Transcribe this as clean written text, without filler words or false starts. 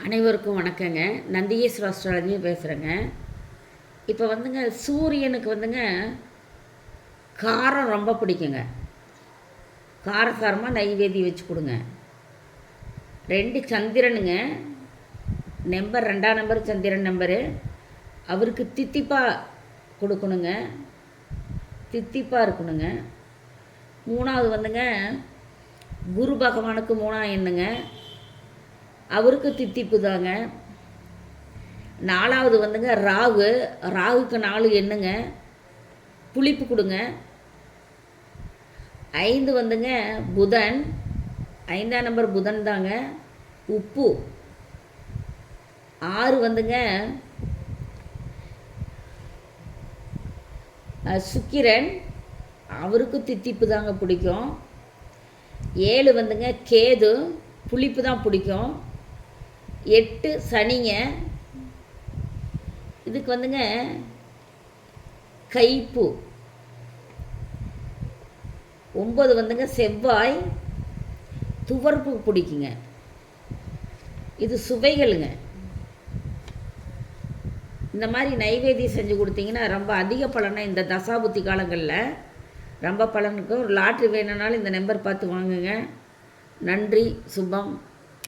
அனைவருக்கும் வணக்கங்க. நந்திகேஸ்வர அஸ்ட்ராலஜி பேசுகிறேங்க. இப்போ வந்துங்க சூரியனுக்கு வந்துங்க காரம் ரொம்ப பிடிக்குங்க. காரசாரமாக நைவேத்தியம் வச்சு கொடுங்க. 2 சந்திரனுங்க, நம்பர் 2ஆம் நம்பர் சந்திரன் நம்பரு, அவருக்கு தித்திப்பாக கொடுக்கணுங்க, தித்திப்பாக இருக்கணுங்க. 3ஆவது வந்துங்க குரு பகவானுக்கு 3ஆம் எண்ணுங்க, அவருக்கு தித்திப்பு தாங்க. 4ஆவது வந்துங்க ராகுக்கு 4 எண்ணுங்க, புளிப்பு கொடுங்க. 5 வந்துங்க புதன், 5ஆம் நம்பர் புதன் தாங்க, உப்பு. 6 வந்துங்க சுக்கிரன், அவருக்கு தித்திப்பு தாங்க பிடிக்கும். 7 வந்துங்க கேது, புளிப்பு தான் பிடிக்கும். 8 சனிங்க, இதுக்கு வந்துங்க கைப்பு. 9 வந்துங்க செவ்வாய், துவர்ப்பு பிடிக்குங்க. இது சுவைகளுங்க. இந்த மாதிரி நைவேத்தியம் செஞ்சு கொடுத்தீங்கன்னா ரொம்ப அதிக பலனை இந்த தசாபுத்தி காலங்களில் ரொம்ப பலனுக்கும். ஒரு லாட்ரி வேணும்னாலும் இந்த நம்பர் பார்த்து வாங்குங்க. நன்றி. சுபம்.